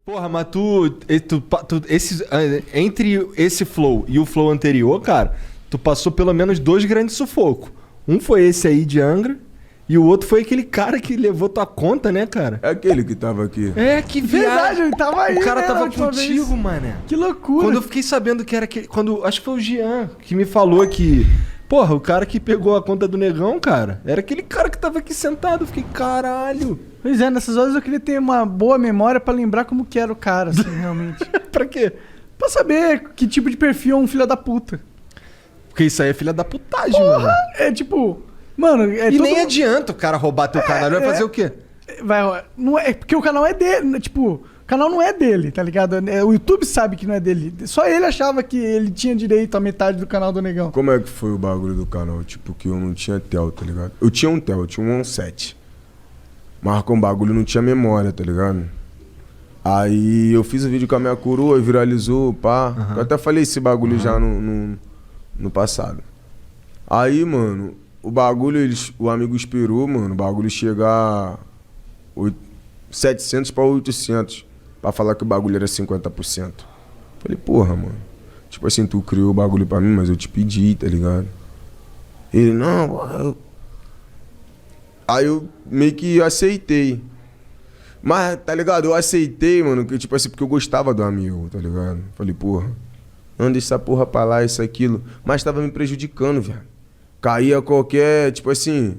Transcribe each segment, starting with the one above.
Porra, mas entre esse flow e o flow anterior, cara, tu passou pelo menos dois grandes sufocos. Um foi esse aí de Angra e o outro foi aquele cara que levou tua conta, né, cara? É aquele que tava aqui. É, que Verdade, viagem. ele tava aí, O cara né, tava na última contigo, vez. mané. Que loucura. Quando eu fiquei sabendo que era aquele... Acho que foi o Jean que me falou que... Porra, o cara que pegou a conta do negão, cara, era aquele cara que tava aqui sentado. Eu fiquei, caralho. Pois é, nessas horas eu queria ter uma boa memória pra lembrar como que era o cara, assim, realmente. Pra quê? Pra saber que tipo de perfil é um filho da puta. Porque isso aí é filha da putagem, mano. É tipo... Mano, é E todo nem mundo- adianta o cara roubar teu canal. Vai fazer o quê? Não é porque o canal é dele, tipo, o canal não é dele, tá ligado? O YouTube sabe que não é dele. Só ele achava que ele tinha direito à metade do canal do negão. Como é que foi o bagulho do canal? Tipo, que eu não tinha tel, tá ligado? Eu tinha um tel, eu tinha um 17. Mas com o bagulho não tinha memória, tá ligado? Aí eu fiz o vídeo com a minha coroa, viralizou, pá. Eu até falei esse bagulho já no passado. Aí, mano, o bagulho, o amigo esperou, mano, o bagulho chegar 700 pra 800 pra falar que o bagulho era 50%. Falei, porra, mano. Tipo assim, tu criou o bagulho pra mim, mas eu te pedi, tá ligado? Ele, não, porra, Aí eu meio que aceitei. Mas, tá ligado? Eu aceitei, mano, que, tipo assim, porque eu gostava do amigo, tá ligado? Falei, porra, anda essa porra pra lá, isso, aquilo. Mas tava me prejudicando, velho. Caía qualquer, tipo assim,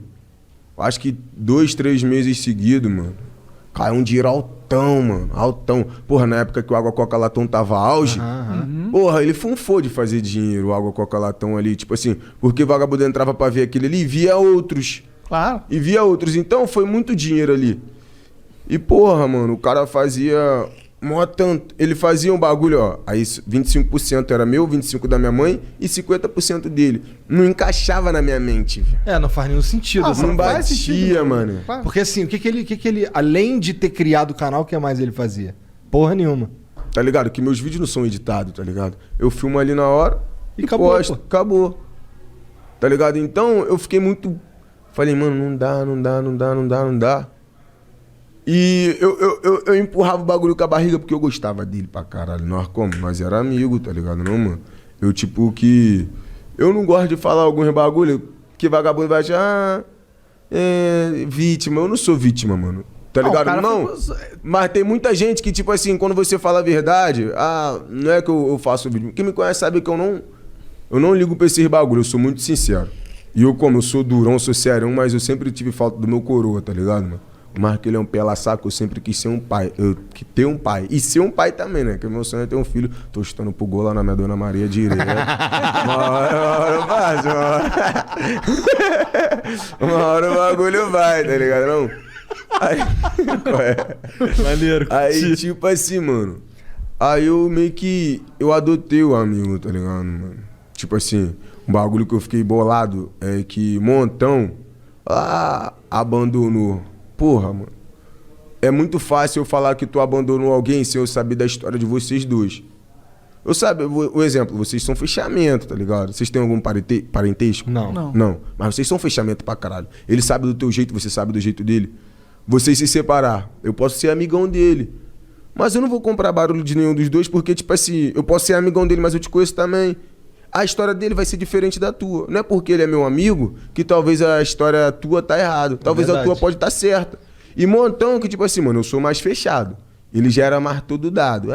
acho que 2, 3 meses seguidos, mano. Caiu um dinheiro altão, mano. Altão. Porra, na época que o Água Coca Latão tava auge, porra, ele funfou de fazer dinheiro, o Água Coca Latão ali. Tipo assim, porque vagabundo entrava pra ver aquilo ali e via outros. Claro. E via outros. Então foi muito dinheiro ali. E porra, mano, o cara fazia mó tanto. Ele fazia um bagulho, ó. Aí 25% era meu, 25% da minha mãe e 50% dele. Não encaixava na minha mente, velho. É, não faz nenhum sentido. Ah, Não Não faz batia, sentido, mano. Claro. Porque assim, o que que ele, além de ter criado o canal, o que mais ele fazia? Porra nenhuma. Tá ligado? Que meus vídeos não são editados, tá ligado? Eu filmo ali na hora E acabou, posto. pô. Acabou. Tá ligado? Então eu fiquei muito... Falei, mano, não dá. E eu empurrava o bagulho com a barriga porque eu gostava dele pra caralho. Nós como? Nós era amigo, tá ligado? Não, mano. Eu tipo que... Eu não gosto de falar alguns bagulho que vagabundo vai achar... vítima. Eu não sou vítima, mano. Tá Não, o ligado? cara Não. ficou- Mas tem muita gente que, tipo assim, quando você fala a verdade... não é que eu faço vídeo. Quem me conhece sabe que eu não ligo pra esses bagulho. Eu sou muito sincero. E eu sou durão, sou serião, mas eu sempre tive falta do meu coroa, tá ligado, mano? O Marco, ele é um pela-saco, eu sempre quis ser um pai. Ter um pai. E ser um pai também, né? Porque meu sonho é ter um filho. Tô chutando pro gol lá na minha Dona Maria direto. uma hora eu faço, uma hora o bagulho vai, tá ligado? Não? Aí, qual é? Maneiro. Aí, tipo assim, mano. Aí eu meio que... Eu adotei o amigo, tá ligado, mano? Tipo assim, um bagulho que eu fiquei bolado é que Montão abandonou. Porra, mano. É muito fácil eu falar que tu abandonou alguém sem eu saber da história de vocês dois. Eu sabe, o exemplo, vocês são fechamento, tá ligado? Vocês têm algum parentesco? Não. Não, mas vocês são fechamento pra caralho. Ele sabe do teu jeito, você sabe do jeito dele. Vocês se separar, eu posso ser amigão dele. Mas eu não vou comprar barulho de nenhum dos dois, porque, tipo assim, eu posso ser amigão dele, mas eu te conheço também. A história dele vai ser diferente da tua. Não é porque ele é meu amigo que talvez a história tua tá errada. Talvez a verdade. tua pode estar certa. E Montão, que tipo assim, mano, eu sou mais fechado. Ele já era mais todo dado.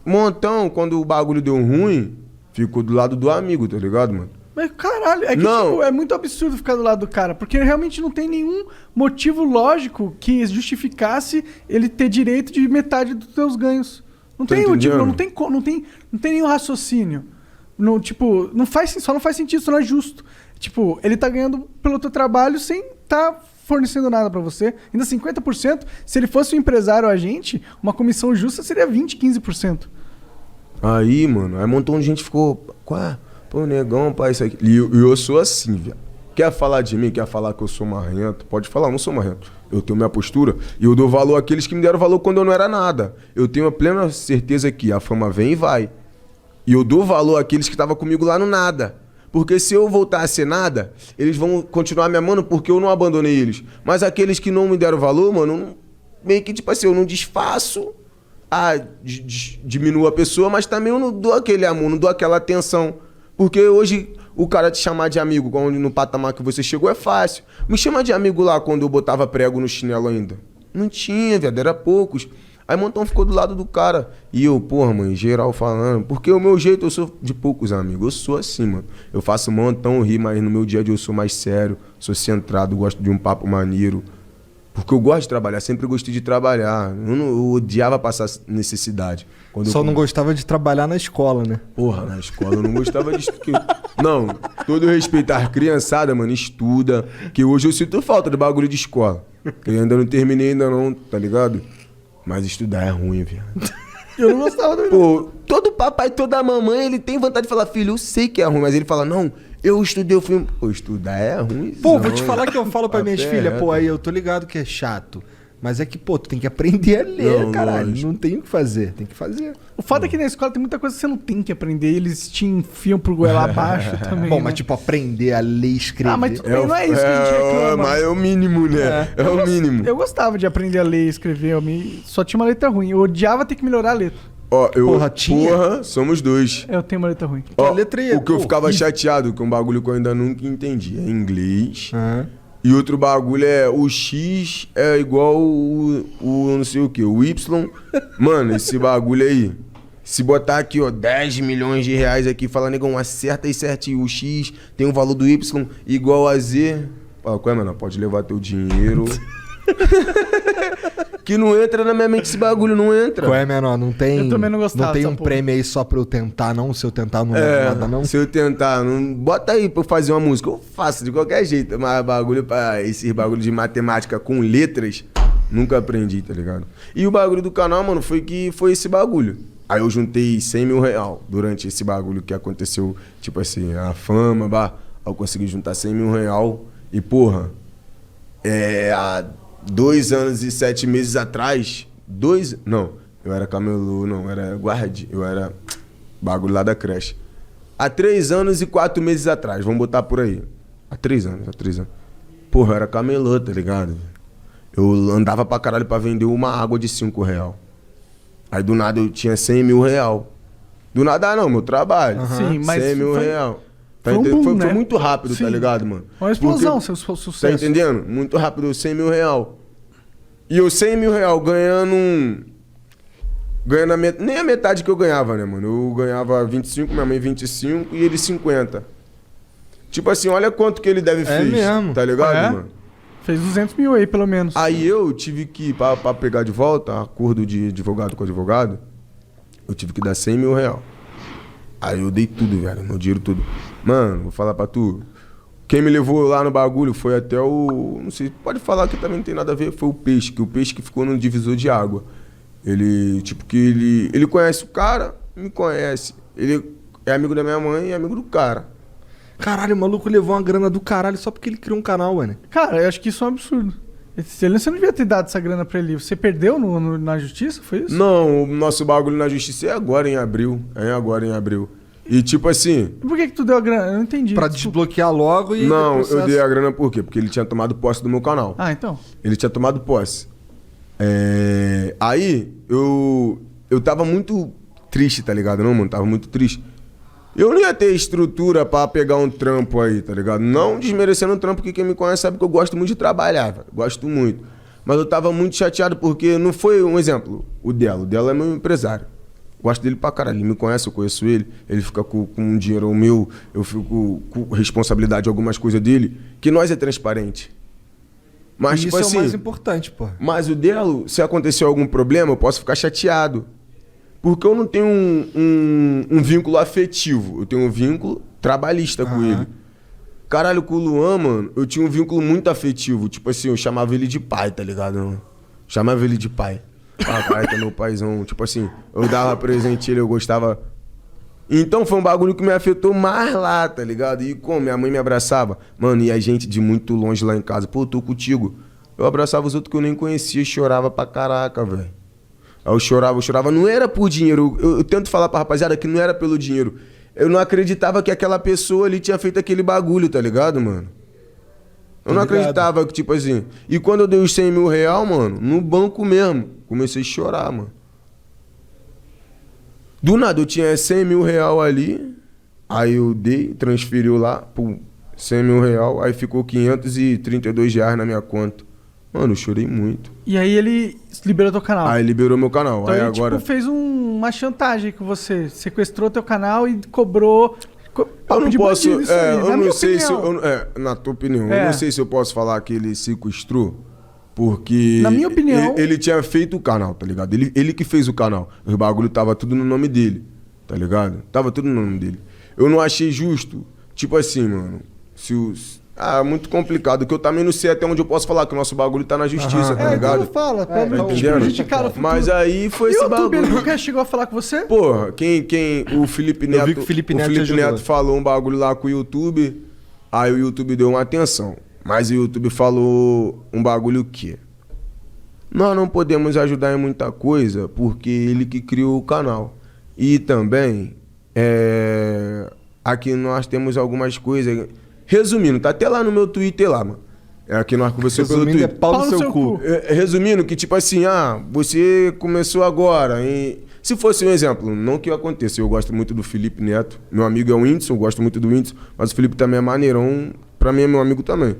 Montão, quando o bagulho deu ruim, ficou do lado do amigo, tá ligado, mano? Mas caralho, é que Não. tipo, é muito absurdo ficar do lado do cara, porque realmente não tem nenhum motivo lógico que justificasse ele ter direito de metade dos teus ganhos. Não Tá tem motivo, entendendo? não tem nenhum raciocínio. Não, tipo, só não faz sentido, isso não é justo. Tipo, ele tá ganhando pelo teu trabalho sem tá fornecendo nada pra você. Ainda 50%, se ele fosse um empresário ou agente, uma comissão justa seria 20, 15%. Aí, mano, aí um montão de gente ficou... Pô, negão, pai, isso aqui. E eu sou assim, velho. Quer falar de mim, quer falar que eu sou marrento? Pode falar, eu não sou marrento. Eu tenho minha postura e eu dou valor àqueles que me deram valor quando eu não era nada. Eu tenho a plena certeza que a fama vem e vai. E eu dou valor àqueles que estavam comigo lá no nada. Porque se eu voltar a ser nada, eles vão continuar me amando porque eu não abandonei eles. Mas aqueles que não me deram valor, mano, meio que, tipo assim, eu não desfaço, diminuo a pessoa, mas também eu não dou aquele amor, não dou aquela atenção. Porque hoje o cara te chamar de amigo, quando no patamar que você chegou, é fácil. Me chama de amigo lá quando eu botava prego no chinelo ainda. Não tinha, viado, era poucos. Aí Montão ficou do lado do cara. E eu, porra, mãe, geral falando. Porque o meu jeito, eu sou de poucos amigos. Eu sou assim, mano. Eu faço Montão rir, mas no meu dia a dia eu sou mais sério. Sou centrado, gosto de um papo maneiro. Porque eu gosto de trabalhar, sempre gostei de trabalhar. Eu odiava passar necessidade. Só não gostava de trabalhar na escola, né? Porra, na escola eu não gostava de... Não, todo respeito à criançada, mano, estuda. Que hoje eu sinto falta do bagulho de escola. Que eu ainda não terminei, ainda não, tá ligado? Mas estudar é ruim, viado. Eu não gostava do... Pô, todo papai, toda mamãe, ele tem vontade de falar, filho, eu sei que é ruim, mas ele fala, não, eu estudei o filme. Pô, estudar é ruim. Pô, vou te falar que eu falo pra minhas filhas, pô, aí eu tô ligado que é chato. Mas é que, pô, tu tem que aprender a ler, caralho. Não tem o que fazer, tem que fazer. O foda é que na escola tem muita coisa que você não tem que aprender. Eles te enfiam pro goela abaixo também. Bom, né? mas tipo, aprender a ler e escrever. Ah, mas também não é isso que a gente reclama. Mas é o mínimo, né? É o mínimo. Eu gostava de aprender a ler e escrever. Só tinha uma letra ruim. Eu odiava ter que melhorar a letra. Ó, tinha? Porra, somos dois. Eu tenho uma letra ruim. Ó, a letra aí, o que eu pô, ficava chateado, que é um bagulho que eu ainda nunca entendi, é inglês. Aham. E outro bagulho é o X é igual o não sei o que, o Y. Mano, esse bagulho aí. Se botar aqui, ó, 10 milhões de reais aqui, fala, negão, acerta aí certinho. O X tem o valor do Y igual a Z. Fala, qual é, mano? Pode levar teu dinheiro. Que não entra na minha mente esse bagulho, não entra. Qual é, menor? Não tem. Eu também não gostava Não tem dessa um porra. prêmio aí só pra eu tentar, não? Se eu tentar, não leva nada, não? Se eu tentar, não... bota aí pra eu fazer uma música. Eu faço de qualquer jeito, mas bagulho pra esses bagulho de matemática com letras, nunca aprendi, tá ligado? E o bagulho do canal, mano, foi esse bagulho. Aí eu juntei 100 mil real durante esse bagulho que aconteceu, tipo assim, a fama, aí eu consegui juntar 100 mil real e, porra, há 2 anos e 7 meses atrás, não, eu era camelô, não, eu era guarda, eu era bagulho lá da creche. Há 3 anos e 4 meses atrás, vamos botar por aí. Há 3 anos. Porra, eu era camelô, tá ligado? Eu andava pra caralho pra vender uma água de 5 real. Aí do nada eu tinha 100 mil real. Do nada não, meu trabalho. Sim, mas 100 mil foi- real. foi um boom, né? Foi muito rápido, Sim. tá ligado, mano? Uma explosão, Porque- seu sucesso. Tá entendendo? Muito rápido, 100 mil real. E eu 100 mil real ganhando nem a metade que eu ganhava, né, mano? Eu ganhava 25, minha mãe 25 e ele 50. Tipo assim, olha quanto que ele deve fez, mesmo. tá ligado, É? mano? Fez 200 mil aí, pelo menos. Aí eu tive que, pra pegar de volta, acordo de advogado com advogado, eu tive que dar 100 mil real. Aí eu dei tudo, velho, meu dinheiro tudo. Mano, vou falar pra tu, quem me levou lá no bagulho foi até o... Não sei, pode falar que também não tem nada a ver, foi o peixe que ficou no divisor de água. Ele, tipo, que ele conhece o cara, me conhece. Ele é amigo da minha mãe e é amigo do cara. Caralho, o maluco levou uma grana do caralho só porque ele criou um canal, mano. Cara, eu acho que isso é um absurdo. Você não devia ter dado essa grana pra ele. Você perdeu na justiça, foi isso? Não, o nosso bagulho na justiça é agora em abril. E tipo assim... E por que tu deu a grana? Eu não entendi. Pra desbloquear logo e... Não, processo. eu dei a grana por quê? Porque ele tinha tomado posse do meu canal. Ah, então. Ele tinha tomado posse. Aí, eu tava muito triste, tá ligado? Não, mano, tava muito triste. Eu não ia ter estrutura pra pegar um trampo aí, tá ligado? Não desmerecendo um trampo, que quem me conhece sabe que eu gosto muito de trabalhar, velho. Gosto muito. Mas eu tava muito chateado porque não foi um exemplo. O Delo é meu empresário. Gosto dele pra caralho. Ele me conhece, eu conheço ele. Ele fica com um dinheiro meu, eu fico com responsabilidade de algumas coisas dele. Que nós é transparente. Mas, E tipo isso assim, é o mais importante, pô. mas o Delo, se acontecer algum problema, eu posso ficar chateado. Porque eu não tenho um vínculo afetivo. Eu tenho um vínculo trabalhista com ele. Caralho, com o Luan, mano, eu tinha um vínculo muito afetivo. Tipo assim, eu chamava ele de pai, tá ligado? Chamava ele de pai. Pai, que é meu paizão. Tipo assim, eu dava presente ele, eu gostava. Então foi um bagulho que me afetou mais lá, tá ligado? E como minha mãe me abraçava. Mano, e a gente de muito longe lá em casa. Pô, tô contigo. Eu abraçava os outros que eu nem conhecia e chorava pra caraca, velho. Aí eu chorava. Não era por dinheiro. Eu tento falar pra rapaziada que não era pelo dinheiro. Eu não acreditava que aquela pessoa ali tinha feito aquele bagulho, tá ligado, mano? Eu não acreditava que, tipo assim... E quando eu dei os 100 mil real, mano, no banco mesmo, comecei a chorar, mano. Do nada, eu tinha 100 mil real ali, aí eu dei, transferiu lá, pum, 100 mil real, aí ficou 532 reais na minha conta. Mano, eu chorei muito. E aí ele liberou teu canal. Aí liberou meu canal. Então aí ele, agora... tipo, fez uma chantagem com você. Sequestrou teu canal e cobrou... Eu não posso... eu não sei se... opinião. na tua opinião, É. eu não sei se eu posso falar que ele sequestrou, porque... Na minha opinião... Ele tinha feito o canal, tá ligado? Ele que fez o canal. O bagulho tava tudo no nome dele, tá ligado? Tava tudo no nome dele. Eu não achei justo. Tipo assim, mano... muito complicado, que eu também não sei até onde eu posso falar, que o nosso bagulho tá na justiça, tá ligado? Então fala, pra não te entendendo? prejudicar no futuro. Mas aí foi E esse o YouTube, ele bagulho. nunca chegou a falar com você? Porra, o Felipe Neto... Eu vi que o Felipe Neto te ajudou. Neto falou um bagulho lá com o YouTube, aí o YouTube deu uma atenção. Mas o YouTube falou um bagulho que... Nós não podemos ajudar em muita coisa, porque ele que criou o canal. E também, aqui nós temos algumas coisas... Resumindo, tá até lá no meu Twitter lá, mano. Aqui nós conversamos pelo Resumindo, Twitter. pau no seu cu. Resumindo, que tipo assim, você começou agora. Se fosse um exemplo, não que aconteça, eu gosto muito do Felipe Neto. Meu amigo é o Whindersson, eu gosto muito do Whindersson, mas o Felipe também é maneirão, pra mim é meu amigo também.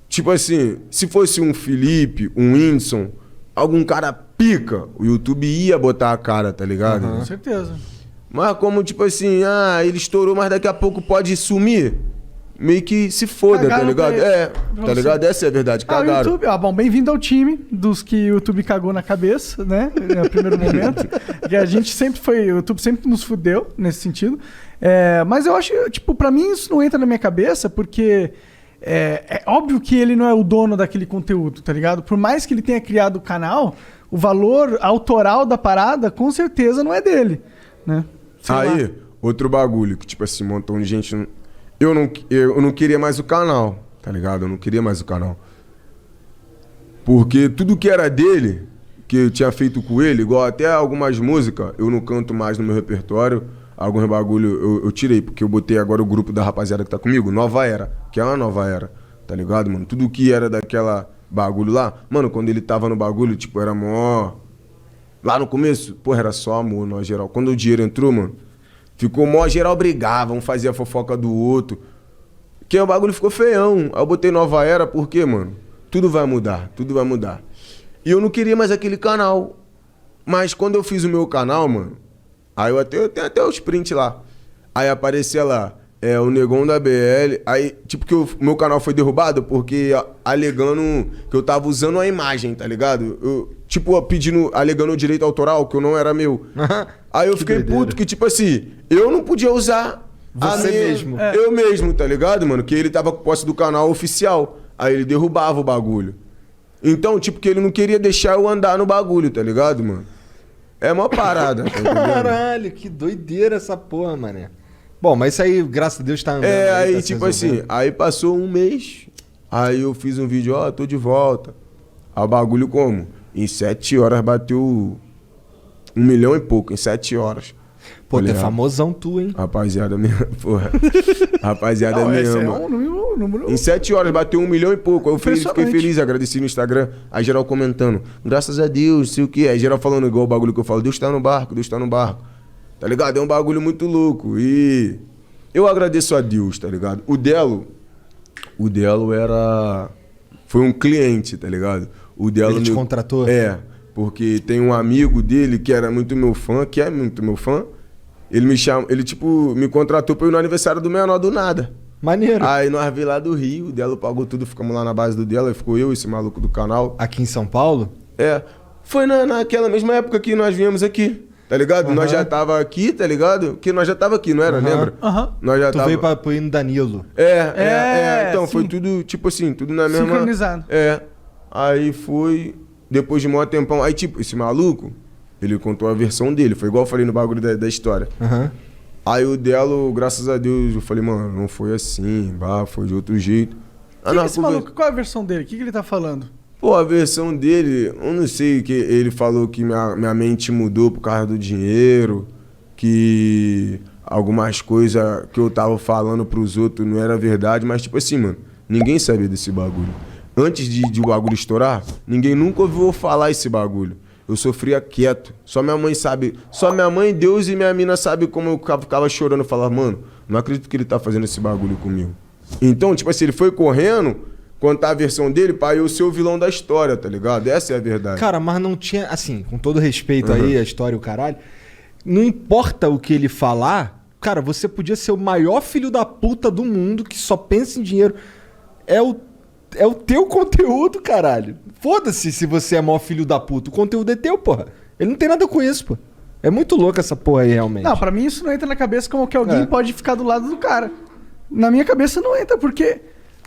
Tipo assim, se fosse um Felipe, um Whindersson, algum cara pica, o YouTube ia botar a cara, tá ligado? Com certeza. Mas como tipo assim, ele estourou, mas daqui a pouco pode sumir. Meio que se foda, Cagaram tá ligado? pra Tá você. ligado? Essa é a verdade, O cagaram. YouTube, bom, bem-vindo ao time dos que o YouTube cagou na cabeça, né? No primeiro momento. Que a gente sempre foi, o YouTube sempre nos fudeu nesse sentido. Mas eu acho, tipo, pra mim isso não entra na minha cabeça, porque é óbvio que ele não é o dono daquele conteúdo, tá ligado? Por mais que ele tenha criado o canal, o valor autoral da parada, com certeza não é dele, né? Sei Aí, lá. outro bagulho, que tipo assim, um montão de gente... Eu não queria mais o canal, tá ligado? Eu não queria mais o canal. Porque tudo que era dele, que eu tinha feito com ele, igual até algumas músicas, eu não canto mais no meu repertório. Alguns bagulho eu tirei, porque eu botei agora o grupo da rapaziada que tá comigo, Nova Era, que é uma nova era, tá ligado, mano? Tudo que era daquela bagulho lá, mano, quando ele tava no bagulho, tipo, era mó... Lá no começo, porra, era só amor, no geral. Quando o dinheiro entrou, mano, ficou mó geral brigava, um fazia a fofoca do outro. Que o bagulho ficou feião. Aí eu botei Nova Era, por quê, mano? Tudo vai mudar, tudo vai mudar. E eu não queria mais aquele canal. Mas quando eu fiz o meu canal, mano, aí eu tenho até os prints lá. Aí aparecia lá, o Negão da BL. Aí, tipo, que o meu canal foi derrubado porque alegando que eu tava usando a imagem, tá ligado? Alegando o direito autoral, que eu não era meu. Aí eu fiquei puto que, tipo assim, eu não podia usar Você mesmo. Eu mesmo, tá ligado, mano? Que ele tava com posse do canal oficial. Aí ele derrubava o bagulho. Então, tipo, que ele não queria deixar eu andar no bagulho, tá ligado, mano? É uma parada, tá entendendo? Caralho, que doideira essa porra, mané. Bom, mas isso aí, graças a Deus, tá andando. Aí, tá se tipo assim, resolvendo. aí passou um mês, aí eu fiz um vídeo, tô de volta. Aí o bagulho como? Em 7 horas bateu 1 milhão e pouco, em 7 horas. Pô, tu é Falei, famosão tu, hein? Rapaziada minha, porra. Rapaziada Não, me esse é ama. um número... Em 7 horas bateu 1 milhão e pouco. Aí eu fiquei Impressionante. feliz, agradeci no Instagram. Aí geral comentando, graças a Deus, sei o que. Aí geral falando igual o bagulho que eu falo, Deus tá no barco, Deus tá no barco. Tá ligado? É um bagulho muito louco. E eu agradeço a Deus, tá ligado? O Delo foi um cliente, tá ligado? O Delo Ele te contratou? Porque tem um amigo dele que era muito meu fã, que é muito meu fã. Ele me contratou pra ir no aniversário do menor do nada. Maneiro. Aí nós veio lá do Rio, o Delo pagou tudo, ficamos lá na base do Delo, aí ficou eu, esse maluco do canal. Aqui em São Paulo? Foi naquela mesma época que nós viemos aqui, tá ligado? Nós já tava aqui, tá ligado? Porque nós já tava aqui, não era? Lembra? Aham. Nós já Tu tava... veio pro ir no Danilo. Então sim. foi tudo, tipo assim, tudo na mesma... Sincronizado. Aí foi, depois de um maior tempão, aí tipo, esse maluco, ele contou a versão dele, foi igual eu falei no bagulho da história. Aham. Aí o Delo, graças a Deus, eu falei, mano, não foi assim, foi de outro jeito. Quem é esse maluco? Qual é a versão dele? O que ele tá falando? Pô, a versão dele, eu não sei, que ele falou que minha mente mudou por causa do dinheiro, que algumas coisas que eu tava falando pros outros não era verdade, mas tipo assim, mano, Ninguém sabia desse bagulho. Antes de o bagulho estourar, ninguém nunca ouviu falar esse bagulho. Eu sofria quieto. Só minha mãe sabe. Só minha mãe, Deus e minha mina sabem como eu ficava chorando. Falava, mano, não acredito que ele tá fazendo esse bagulho comigo. Então, tipo assim, ele foi correndo contar a versão dele pra eu ser o vilão da história, tá ligado? Essa é a verdade. Cara, mas não tinha... Assim, com todo respeito aí, a história e o caralho... Não importa o que ele falar... Cara, você podia ser o maior filho da puta do mundo que só pensa em dinheiro. É o teu conteúdo, caralho. Foda-se se você é maior filho da puta. O conteúdo é teu, porra. Ele não tem nada com isso, pô. É muito louco essa porra aí, realmente. Não, pra mim isso não entra na cabeça como que alguém pode ficar do lado do cara. Na minha cabeça não entra, porque...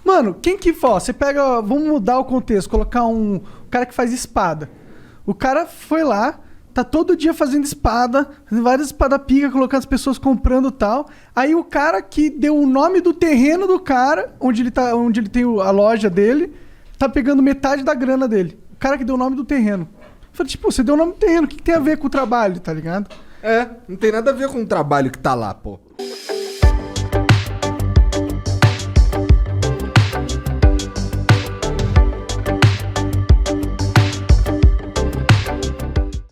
Mano, quem que fala? Você pega... Vamos mudar o contexto, colocar um cara que faz espada. O cara foi lá, tá todo dia fazendo espada, várias espada-pica, colocando as pessoas comprando e tal. Aí o cara que deu o nome do terreno do cara, onde ele tem a loja dele, tá pegando metade da grana dele. O cara que deu o nome do terreno. Eu falei, tipo, você deu o nome do terreno, o que tem a ver com o trabalho, tá ligado? Não tem nada a ver com o trabalho que tá lá, pô.